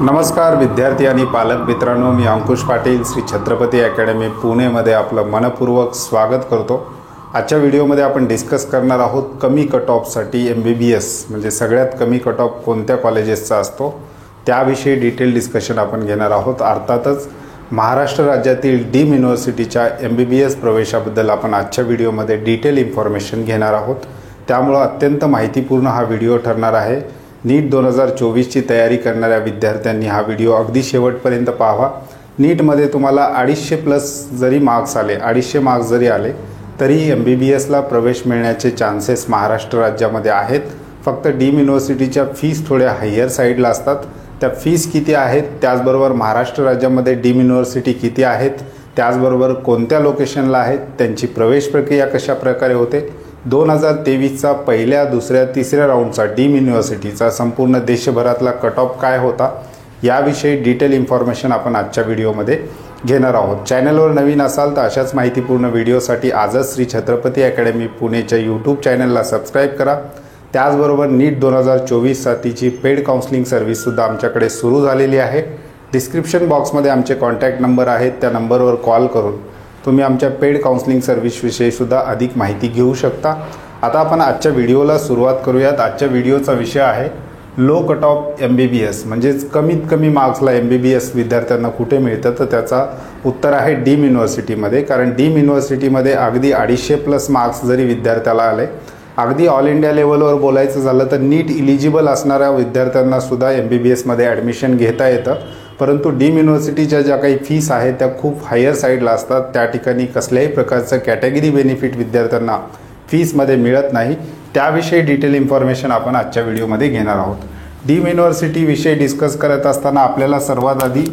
नमस्कार विद्यार्थी आणि पालक मित्रांनो, मी अंकुश पाटील श्री छत्रपती अकॅडमी पुणेमध्ये आपलं मनपूर्वक स्वागत करतो। आजच्या व्हिडिओमध्ये आपण डिस्कस करणार आहोत कमी कट ऑफसाठी MBBS म्हणजे सगळ्यात कमी कट ऑफ कोणत्या कॉलेजेसचा असतो त्याविषयी डिटेल डिस्कशन आपण घेणार आहोत। अर्थातच महाराष्ट्र राज्यातील डीम युनिव्हर्सिटीच्या MBBS प्रवेशाबद्दल आपण आजच्या व्हिडिओमध्ये डिटेल इन्फॉर्मेशन घेणार आहोत। त्यामुळे अत्यंत माहितीपूर्ण हा व्हिडिओ ठरणार आहे। नीट 2024 ची तयारी करणाऱ्या विद्यार्थ्यांनी हा व्हिडिओ अगदी शेवटपर्यंत पाहावा। नीटमध्ये तुम्हाला 250 प्लस जरी मार्क्स आले, 250 मार्क्स जरी आले तरी MBBS ला प्रवेश मिळण्याचे चान्सेस महाराष्ट्र राज्यामध्ये आहेत। फक्त डीम युनिव्हर्सिटीच्या फीस थोड्या हायर साईडला असतात। त्या फीस किती आहेत, त्याचबरोबर महाराष्ट्र राज्यामध्ये डीम युनिव्हर्सिटी किती आहेत, त्याचबरोबर कोणत्या लोकेशनला आहेत, त्यांची प्रवेश प्रक्रिया कशा प्रकारे होते, 2023 चा पहिल्या, दुसऱ्या, तिसऱ्या राऊंडचा डीम युनिव्हर्सिटीचा संपूर्ण देशभरातला कट ऑफ काय होता याविषयी डिटेल इन्फॉर्मेशन आपण आजच्या व्हिडिओमध्ये घेणार आहोत। चॅनलवर नवीन असाल तर अशाच माहितीपूर्ण व्हिडिओसाठी आजच श्री छत्रपती अकॅडमी पुणेच्या यूट्यूब चॅनलला सबस्क्राइब करा। त्याचबरोबर नीट 2024 साठीची पेड काउन्सिलिंग सर्व्हिससुद्धा आमच्याकडे सुरू झालेली आहे। डिस्क्रिप्शन बॉक्समध्ये आमचे कॉन्टॅक्ट नंबर आहेत, त्या नंबरवर कॉल करून तुम्ही आमच्या पेड काउन्सिलिंग सर्व्हिसविषयी सुद्धा अधिक माहिती घेऊ शकता। आता आपण आजच्या व्हिडिओला सुरुवात करूयात। आजच्या व्हिडिओचा विषय आहे लो कट ऑफ MBBS म्हणजेच कमीत कमी मार्क्सला MBBS विद्यार्थ्यांना कुठे मिळतं, तर त्याचा उत्तर आहे डीम युनिव्हर्सिटीमध्ये। कारण डीम युनिव्हर्सिटीमध्ये अगदी 250 प्लस मार्क्स जरी विद्यार्थ्याला आले, अगदी ऑल इंडिया लेवलवर बोलायचं झालं तर नीट इलिजिबल असणाऱ्या विद्यार्थ्यांना सुद्धा MBBS मध्ये ॲडमिशन घेता येतं। परंतु डीम युनिव्हर्सिटीच्या ज्या काही फीस आहेत त्या खूप हायर साईडला असतात। त्या ठिकाणी कसल्याही प्रकारचं कॅटेगरी बेनिफिट विद्यार्थ्यांना फीसमध्ये मिळत नाही। त्याविषयी डिटेल इन्फॉर्मेशन आपण आजच्या व्हिडिओमध्ये घेणार आहोत। डीम युनिव्हर्सिटीविषयी डिस्कस करत असताना आपल्याला सर्वात आधी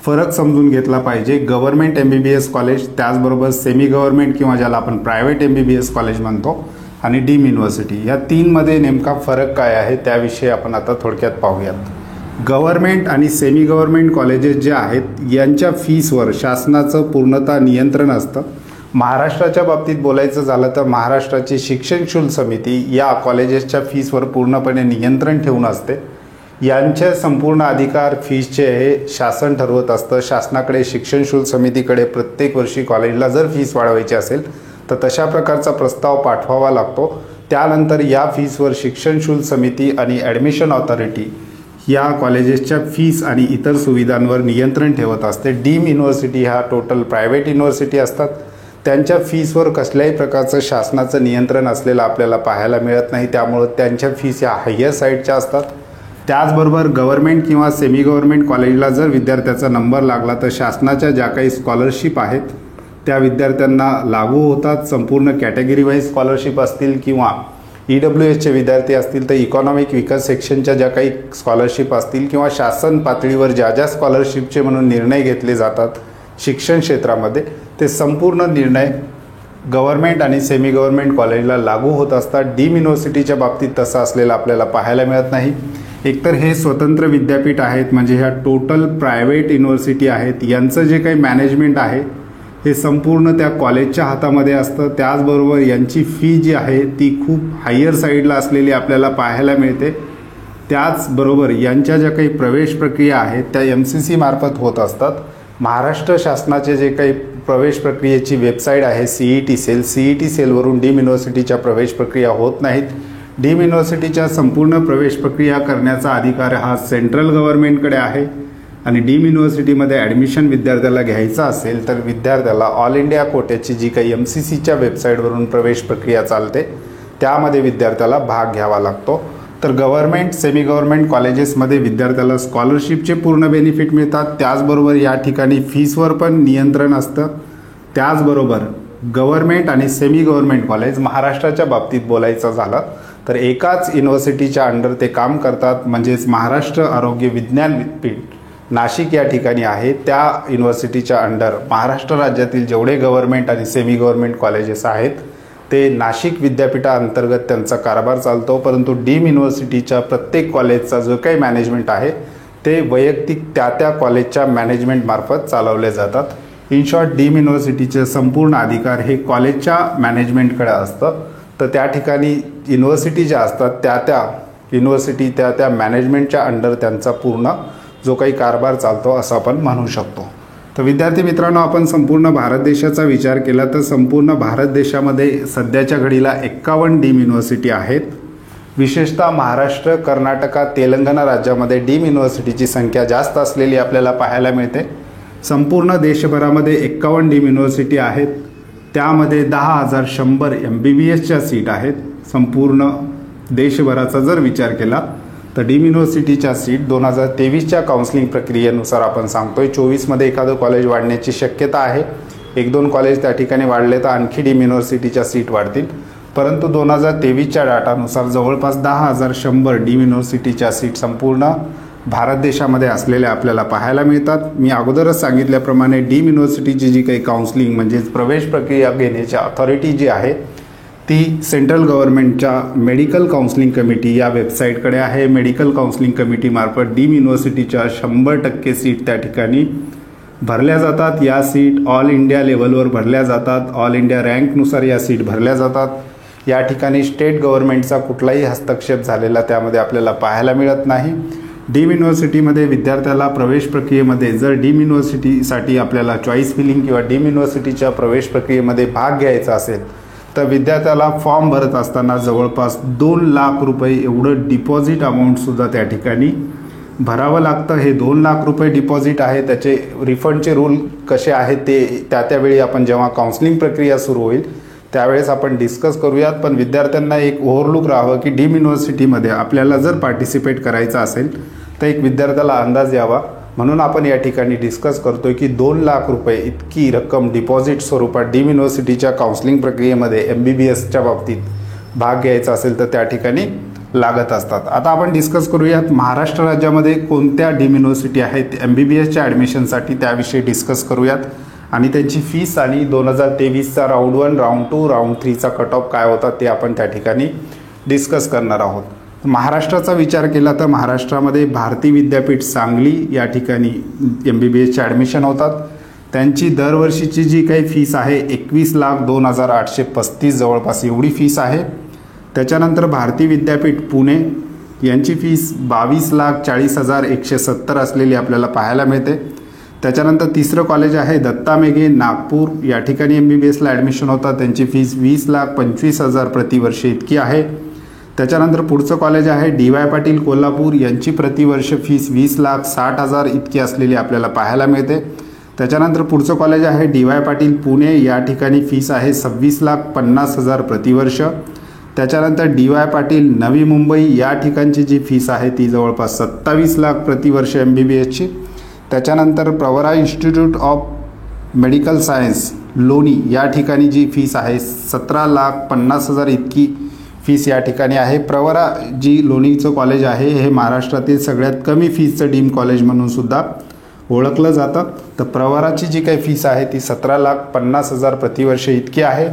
फरक समजून घेतला पाहिजे। गव्हर्नमेंट MBBS कॉलेज, त्याचबरोबर सेमी गव्हर्नमेंट किंवा ज्याला आपण प्रायव्हेट MBBS कॉलेज म्हणतो, आणि डीम युनिव्हर्सिटी या तीनमध्ये नेमका फरक काय आहे त्याविषयी आपण आता थोडक्यात पाहूयात। गव्हर्नमेंट आणि सेमी गव्हर्नमेंट कॉलेजेस जे आहेत यांच्या फीसवर शासनाचं पूर्णतः नियंत्रण असतं। महाराष्ट्राच्या बाबतीत बोलायचं झालं तर महाराष्ट्राची शिक्षण शुल्क समिती या कॉलेजेसच्या फीसवर पूर्णपणे नियंत्रण ठेवून असते। यांचे संपूर्ण अधिकार फीसचे हे शासन ठरवत असतं। शासनाकडे शिक्षण शुल्क समितीकडे प्रत्येक वर्षी कॉलेजला जर फीस वाढवायची असेल तर तशा प्रकारचा प्रस्ताव पाठवावा लागतो। त्यानंतर या फीसवर शिक्षण शुल्क समिती आणि ॲडमिशन ऑथॉरिटी या कॉलेजेसच्या फीस आणि इतर सुविधांवर नियंत्रण ठेवत असते। डीम युनिव्हर्सिटी ह्या टोटल प्रायव्हेट युनिव्हर्सिटी असतात। त्यांच्या फीसवर कसल्याही प्रकारचं शासनाचं नियंत्रण असलेलं आपल्याला पाहायला मिळत नाही, त्यामुळे त्यांच्या फीस या हायर साईडच्या असतात। त्याचबरोबर गव्हर्नमेंट किंवा सेमी गव्हर्नमेंट कॉलेजला जर विद्यार्थ्याचा नंबर लागला तर शासनाच्या ज्या काही स्कॉलरशिप आहेत त्या विद्यार्थ्यांना लागू होतात। संपूर्ण कॅटेगरी वाईज स्कॉलरशिप असतील किंवा EWSचे विद्यार्थी असतील तर इकॉनॉमिक विकास सेक्शनच्या ज्या काही स्कॉलरशिप असतील किंवा शासन पातळीवर ज्या ज्या स्कॉलरशिपचे म्हणून निर्णय घेतले जातात शिक्षण क्षेत्रामध्ये, ते संपूर्ण निर्णय गव्हर्नमेंट आणि सेमी गव्हर्नमेंट कॉलेजला लागू होत असतात। डीम युनिव्हर्सिटीच्या बाबतीत तसं असलेलं आपल्याला पाहायला मिळत नाही। एकतर हे स्वतंत्र विद्यापीठ आहेत, म्हणजे ह्या टोटल प्रायव्हेट युनिव्हर्सिटी आहेत, यांचं जे काही मॅनेजमेंट आहे हे संपूर्ण त्या कॉलेजच्या हातामध्ये असतं। त्याचबरोबर यांची फी जी आहे ती खूप हायर साईडला असलेली आपल्याला पाहायला मिळते। त्याचबरोबर यांच्या ज्या काही प्रवेश प्रक्रिया आहेत त्या MCC मार्फत होत असतात। महाराष्ट्र शासनाचे जे काही प्रवेश प्रक्रियेची वेबसाईट आहे CET सेलवरून डीम युनिव्हर्सिटीच्या प्रवेश प्रक्रिया होत नाहीत। डीम युनिव्हर्सिटीच्या संपूर्ण प्रवेश प्रक्रिया करण्याचा अधिकार हा सेंट्रल गव्हर्नमेंटकडे आहे। आणि डीम युनिव्हर्सिटीमध्ये ॲडमिशन विद्यार्थ्याला घ्यायचं असेल तर विद्यार्थ्याला ऑल इंडिया कोट्याची जी काही MCCच्या वेबसाईटवरून प्रवेश प्रक्रिया चालते त्यामध्ये विद्यार्थ्याला भाग घ्यावा लागतो। तर गव्हर्नमेंट सेमी गव्हर्नमेंट कॉलेजेसमध्ये विद्यार्थ्याला स्कॉलरशिपचे पूर्ण बेनिफिट मिळतात। त्याचबरोबर या ठिकाणी फीसवर पण नियंत्रण असतं। त्याचबरोबर गव्हर्नमेंट आणि सेमी गव्हर्नमेंट कॉलेज महाराष्ट्राच्या बाबतीत बोलायचं झालं तर एकाच युनिव्हर्सिटीच्या अंडर ते काम करतात। म्हणजेच महाराष्ट्र आरोग्य विज्ञान विद्यापीठ नाशिक या ठिकाणी आहे, त्या युनिव्हर्सिटीच्या अंडर महाराष्ट्र राज्यातील जेवढे गव्हर्नमेंट आणि सेमी गव्हर्नमेंट कॉलेजेस आहेत ते नाशिक विद्यापीठाअंतर्गत त्यांचा कारभार चालतो। परंतु डीम युनिव्हर्सिटीच्या प्रत्येक कॉलेजचा जो काही मॅनेजमेंट आहे ते वैयक्तिक त्या कॉलेजच्या मॅनेजमेंट मार्फत चालवले जातात। इन शॉर्ट डीम युनिव्हर्सिटीचे संपूर्ण अधिकार हे कॉलेजच्या मॅनेजमेंटकडे असतं। तर त्या ठिकाणी युनिव्हर्सिटी ज्या असतात त्या युनिव्हर्सिटी त्या मॅनेजमेंटच्या अंडर त्यांचा पूर्ण जो काही कारभार चालतो असं आपण म्हणू शकतो। तर विद्यार्थी मित्रांनो, आपण संपूर्ण भारत देशाचा विचार केला तर संपूर्ण भारत देशामध्ये सध्याच्या घडीला 51 डीम युनिव्हर्सिटी आहेत। विशेषतः महाराष्ट्र, कर्नाटका, तेलंगणा राज्यामध्ये डीम युनिव्हर्सिटीची संख्या जास्त असलेली आपल्याला पाहायला मिळते। संपूर्ण देशभरामध्ये 51 डीम युनिव्हर्सिटी आहेत। त्यामध्ये 10,100 MBBSच्या सीट आहेत। संपूर्ण देशभराचा जर विचार केला तर डीम युनिव्हर्सिटीच्या सीट 2023च्या काउन्सिलिंग प्रक्रियेनुसार आपण सांगतोय 24मध्ये एखादं कॉलेज वाढण्याची शक्यता आहे। 1-2 कॉलेज त्या ठिकाणी वाढले तर आणखी डीम युनिव्हर्सिटीच्या सीट वाढतील, परंतु 2023च्या डाटानुसार जवळपास 10,100 डीम युनिव्हर्सिटीच्या सीट संपूर्ण भारत देशामध्ये असलेल्या आपल्याला पाहायला मिळतात। मी अगोदरच सांगितल्याप्रमाणे डीम युनिव्हर्सिटीची जी काही काउन्सिलिंग म्हणजेच प्रवेश प्रक्रिया घेण्याची अथॉरिटी जी आहे ती सेंट्रल गव्हर्नमेंटच्या मेडिकल काउन्सिलिंग कमिटी या वेबसाईटकडे आहे। मेडिकल काउन्सिलिंग कमिटीमार्फत डीम युनिव्हर्सिटीच्या 100% सीट त्या ठिकाणी भरल्या जातात। या सीट ऑल इंडिया लेवलवर भरल्या जातात। ऑल इंडिया रँकनुसार या सीट भरल्या जातात। या ठिकाणी स्टेट गव्हर्नमेंटचा कुठलाही हस्तक्षेप झालेला त्यामध्ये आपल्याला पाहायला मिळत नाही। डीम युनिव्हर्सिटीमध्ये विद्यार्थ्याला प्रवेश प्रक्रियेमध्ये जर डीम युनिव्हर्सिटीसाठी आपल्याला चॉईस फिलिंग किंवा डीम युनिव्हर्सिटीच्या प्रवेश प्रक्रियेमध्ये भाग घ्यायचा असेल तर विद्यार्थ्याला फॉर्म भरत असताना जवळपास 2 लाख रुपये एवढं डिपॉझिट अमाऊंटसुद्धा त्या ठिकाणी भरावं लागतं। हे 2 लाख रुपये डिपॉझिट आहे, त्याचे रिफंडचे रूल कसे आहेत ते त्यावेळी आपण जेव्हा काउन्सिलिंग प्रक्रिया सुरू होईल त्यावेळेस आपण डिस्कस करूयात। पण विद्यार्थ्यांना एक ओव्हरलुक राहावं की डीम युनिव्हर्सिटीमध्ये आपल्याला जर पार्टिसिपेट करायचं असेल तर एक विद्यार्थ्याला अंदाज यावा, म्हणून आपण या ठिकाणी डिस्कस करतोय की 2 लाख रुपये इतकी रक्कम डिपॉझिट स्वरूपात डीम युनिव्हर्सिटीच्या काउन्सिलिंग प्रक्रियेमध्ये MBBSच्या बाबतीत भाग घ्यायचा असेल तर त्या ठिकाणी लागत असतात। आता आपण डिस्कस करूयात महाराष्ट्र राज्यामध्ये कोणत्या डीम युनिव्हर्सिटी आहेत MBBSच्या ॲडमिशनसाठी, त्याविषयी डिस्कस करूयात आणि त्यांची फीस आणि 2023चा राऊंड 1, राऊंड 2, राऊंड 3चा कट ऑफ काय होता ते आपण त्या ठिकाणी डिस्कस करणार आहोत। महाराष्ट्राचा विचार केला तर महाराष्ट्रामध्ये भारती विद्यापीठ सांगली या ठिकाणी MBBSचे ॲडमिशन होतात। त्यांची दरवर्षीची जी काही फीस आहे 21,02,835 जवळपास एवढी फीस आहे। त्याच्यानंतर भारती विद्यापीठ पुणे यांची फीस 22,40,170 असलेली आपल्याला पाहायला मिळते। त्याच्यानंतर तिसरं कॉलेज आहे दत्ता मेघे नागपूर, या ठिकाणी MBBSला ॲडमिशन होतात। त्यांची फीस 20,25,000 प्रतिवर्ष इतकी आहे। त्याच्यानंतर पुढचं कॉलेज आहे DY पाटील कोल्हापूर, यांची प्रतिवर्ष फीस 20,60,000 इतकी असलेली आपल्याला पाहायला मिळते। त्याच्यानंतर पुढचं कॉलेज आहे DY पाटील पुणे, या ठिकाणी फीस आहे 26,50,000 प्रतिवर्ष। त्याच्यानंतर DY पाटील नवी मुंबई, या ठिकाणची जी फीस आहे ती जवळपास 27 लाख प्रतिवर्ष MBBSची। त्याच्यानंतर Pravara institute of medical science लोणी, या ठिकाणी जी फीस आहे 17,50,000 इतकी फीस या ठिकाणी आहे। प्रवरा जी लोणीचं कॉलेज आहे हे महाराष्ट्रातील सगळ्यात कमी फीसचं डीम कॉलेज म्हणून सुद्धा ओळखलं जातं। तर प्रवराची जी काही फीस आहे ती 17,50,000 प्रतिवर्ष इतकी आहे।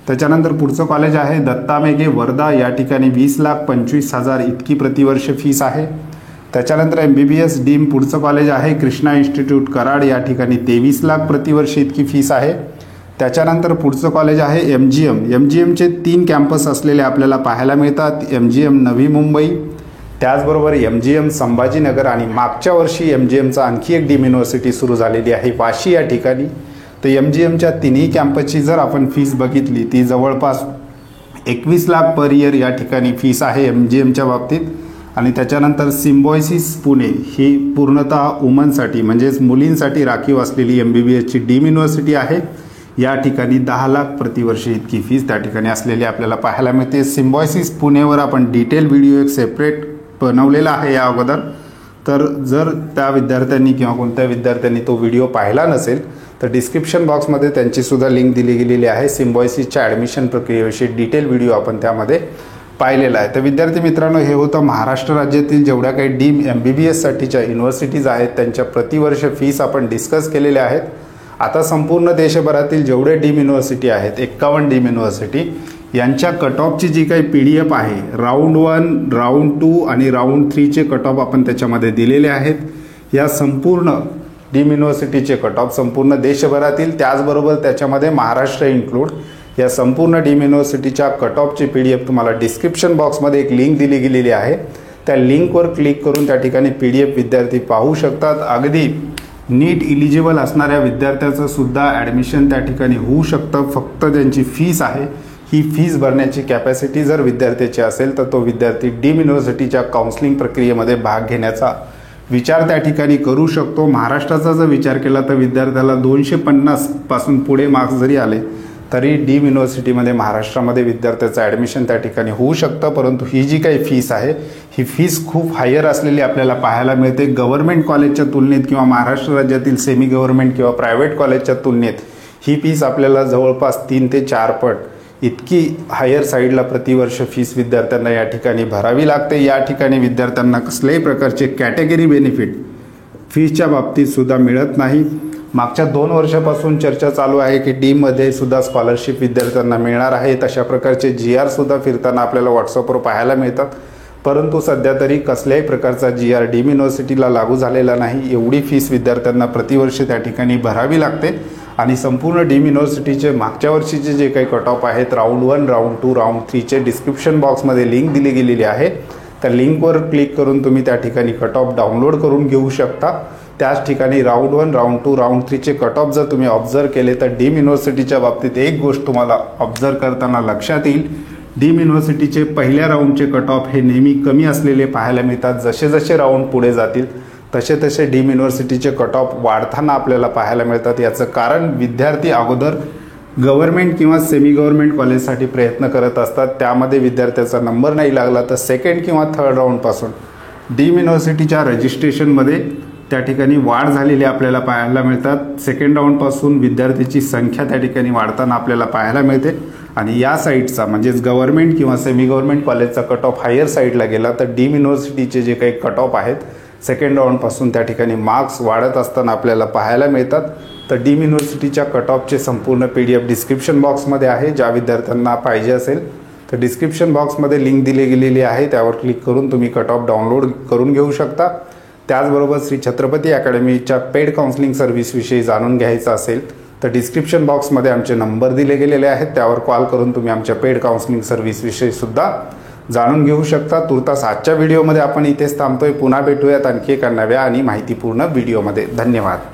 त्याच्यानंतर पुढचं कॉलेज आहे दत्ता मेघे वर्धा, या ठिकाणी 20,25,000 इतकी प्रतिवर्ष फीस आहे। त्याच्यानंतर MBBS डीम पुढचं कॉलेज आहे कृष्णा इन्स्टिट्यूट कराड, या ठिकाणी 23 लाख प्रतिवर्ष इतकी फीस आहे। त्याच्यानंतर पुढचं कॉलेज आहे MGMचे 3 कॅम्पस असलेले आपल्याला पाहायला मिळतात। MGM नवी मुंबई, त्याचबरोबर MGM संभाजीनगर आणि मागच्या वर्षी MGMचा आणखी एक डीम युनिव्हर्सिटी सुरू झालेली आहे वाशी या ठिकाणी। तर MGMच्या 3ही कॅम्पसची जर आपण फीस बघितली ती जवळपास 21 लाख पर इयर या ठिकाणी फीस आहे MGMच्या बाबतीत। आणि त्याच्यानंतर सिम्बॉयसिस पुणे ही पूर्णतः वुमनसाठी म्हणजेच मुलींसाठी राखीव असलेली MBBSची डीम युनिव्हर्सिटी आहे। या ठिकाणी 10 लाख प्रतिवर्ष इतकी फीस त्या ठिकाणी असलेली आपल्याला पाहायला मिळते। सिम्बॉयसिस पुणेवर आपण डिटेल व्हिडिओ एक सेपरेट बनवलेला आहे या अगोदर, तर जर त्या विद्यार्थ्यांनी किंवा कोणत्या विद्यार्थ्यांनी तो व्हिडिओ पाहिला नसेल तर डिस्क्रिप्शन बॉक्समध्ये त्यांची सुद्धा लिंक दिली गेलेली आहे। सिम्बॉयसिसच्या ॲडमिशन प्रक्रियेविषयी डिटेल व्हिडिओ आपण त्यामध्ये पाहिलेला आहे। तर विद्यार्थी मित्रांनो, हे होतं महाराष्ट्र राज्यातील जेवढ्या काही डीम MBBSसाठीच्या युनिव्हर्सिटीज आहेत त्यांच्या प्रतिवर्ष फीस आपण डिस्कस केलेल्या आहेत। आता संपूर्ण देशभरातील जेवढे डीम युनिव्हर्सिटी आहेत 51 डीम युनिव्हर्सिटी यांच्या कट ऑफची जी काही PDF आहे राऊंड 1, राऊंड 2 आणि राऊंड 3चे कट ऑफ आपण त्याच्यामध्ये दिलेले आहेत। या संपूर्ण डीम युनिव्हर्सिटीचे कट ऑफ संपूर्ण देशभरातील, त्याचबरोबर त्याच्यामध्ये महाराष्ट्र इन्क्लूड, या संपूर्ण डीम युनिव्हर्सिटीच्या कट ऑफची PDF तुम्हाला डिस्क्रिप्शन बॉक्समध्ये एक लिंक दिली गेलेली आहे। त्या लिंकवर क्लिक करून त्या ठिकाणी PDF विद्यार्थी पाहू शकतात। अगदी नीट इलिजिबल असणाऱ्या विद्यार्थ्याचं सुद्धा ॲडमिशन त्या ठिकाणी होऊ शकतं। फक्त त्यांची फीस आहे, ही फीस भरण्याची कॅपॅसिटी जर विद्यार्थ्याची असेल तर तो विद्यार्थी डीम युनिव्हर्सिटीच्या काउन्सिलिंग प्रक्रियेमध्ये भाग घेण्याचा विचार त्या ठिकाणी करू शकतो। महाराष्ट्राचा जर विचार केला तर विद्यार्थ्याला 250 पासून पुढे मार्क्स जरी आले तरी डीम युनिव्हर्सिटीमध्ये महाराष्ट्रामध्ये विद्यार्थ्याचं ॲडमिशन त्या ठिकाणी होऊ शकतं। परंतु ही जी काही फीस आहे ही फीस खूप हायर असलेली आपल्याला पाहायला मिळते। गव्हर्नमेंट कॉलेजच्या तुलनेत किंवा महाराष्ट्र राज्यातील सेमी गव्हर्नमेंट किंवा प्रायव्हेट कॉलेजच्या तुलनेत ही फीस आपल्याला जवळपास 3 ते 4 पट इतकी हायर साईडला प्रतिवर्ष फीस विद्यार्थ्यांना या ठिकाणी भरावी लागते। या ठिकाणी विद्यार्थ्यांना कसल्याही प्रकारचे कॅटेगरी बेनिफिट फीसच्या बाबतीत सुद्धा मिळत नाही। मागच्या 2 वर्षापासून चर्चा चालू आहे की डीममध्ये सुद्धा स्कॉलरशिप विद्यार्थ्यांना मिळणार आहे। तशा प्रकारचे GR सुद्धा फिरताना आपल्याला व्हॉट्सअपवर पाहायला मिळतात। परंतु सध्या तरी कसल्याही प्रकारचा GR डीम युनिव्हर्सिटीला लागू झालेला नाही। एवढी फीस विद्यार्थ्यांना प्रतिवर्षी त्या ठिकाणी भरावी लागते आणि संपूर्ण डीम युनिव्हर्सिटीचे मागच्या वर्षीचे जे काही कट ऑफ आहेत राऊंड 1, राऊंड 2, राऊंड 3चे डिस्क्रिप्शन बॉक्समध्ये लिंक दिली गेलेली आहे। त्या लिंकवर क्लिक करून तुम्ही त्या ठिकाणी कट ऑफ डाउनलोड करून घेऊ शकता। त्याच ठिकाणी राऊंड 1, राऊंड 2, राऊंड 3चे कट ऑफ जर तुम्ही ऑब्झर्व केले तर डीम युनिव्हर्सिटीच्या बाबतीत एक गोष्ट तुम्हाला ऑब्झर्व करताना लक्षात येईल, डीम युनिव्हर्सिटीचे पहिल्या राऊंडचे कट ऑफ हे नेहमी कमी असलेले पाहायला मिळतात। जसे जसे राऊंड पुढे जातील तसे तसे डीम युनिव्हर्सिटीचे कट ऑफ वाढताना आपल्याला पाहायला मिळतात। याचं कारण विद्यार्थी अगोदर गव्हर्नमेंट किंवा सेमी गव्हर्नमेंट कॉलेजसाठी प्रयत्न करत असतात, त्यामध्ये विद्यार्थ्याचा नंबर नाही लागला तर 2nd किंवा 3rd राऊंडपासून डीम युनिव्हर्सिटीच्या रजिस्ट्रेशनमध्ये त्या ठिकाणी वाढ झालेली आपल्याला पाहायला मिळतात। 2nd राऊंडपासून विद्यार्थ्याची संख्या त्या ठिकाणी वाढताना आपल्याला पाहायला मिळते आणि या साईडचा म्हणजेच गव्हर्नमेंट किंवा सेमी गव्हर्नमेंट कॉलेजचा कट ऑफ हायर साईडला गेला तर डीम युनिव्हर्सिटीचे जे काही कट ऑफ आहेत 2nd राऊंडपासून त्या ठिकाणी मार्क्स वाढत असताना आपल्याला पाहायला मिळतात। तर डीम युनिव्हर्सिटीच्या कट ऑफचे संपूर्ण PDF डिस्क्रिप्शन बॉक्समध्ये आहे। ज्या विद्यार्थ्यांना पाहिजे असेल तर डिस्क्रिप्शन बॉक्समध्ये लिंक दिली गेलेली आहे, त्यावर क्लिक करून तुम्ही कट ऑफ डाउनलोड करून घेऊ शकता। त्याचबरोबर श्री छत्रपती अकॅडमीच्या पेड काउन्सिलिंग सर्व्हिसविषयी जाणून घ्यायचं असेल तर डिस्क्रिप्शन बॉक्समध्ये आमचे नंबर दिले गेलेले आहेत, त्यावर कॉल करून तुम्ही आमच्या पेड काउन्सिलिंग सर्व्हिसविषयी सुद्धा जाणून घेऊ शकता। तुर्तास आजच्या व्हिडिओमध्ये आपण इथेच थांबतोय। पुन्हा भेटूयात आणखी एका नव्या आणि माहितीपूर्ण व्हिडिओमध्ये। धन्यवाद।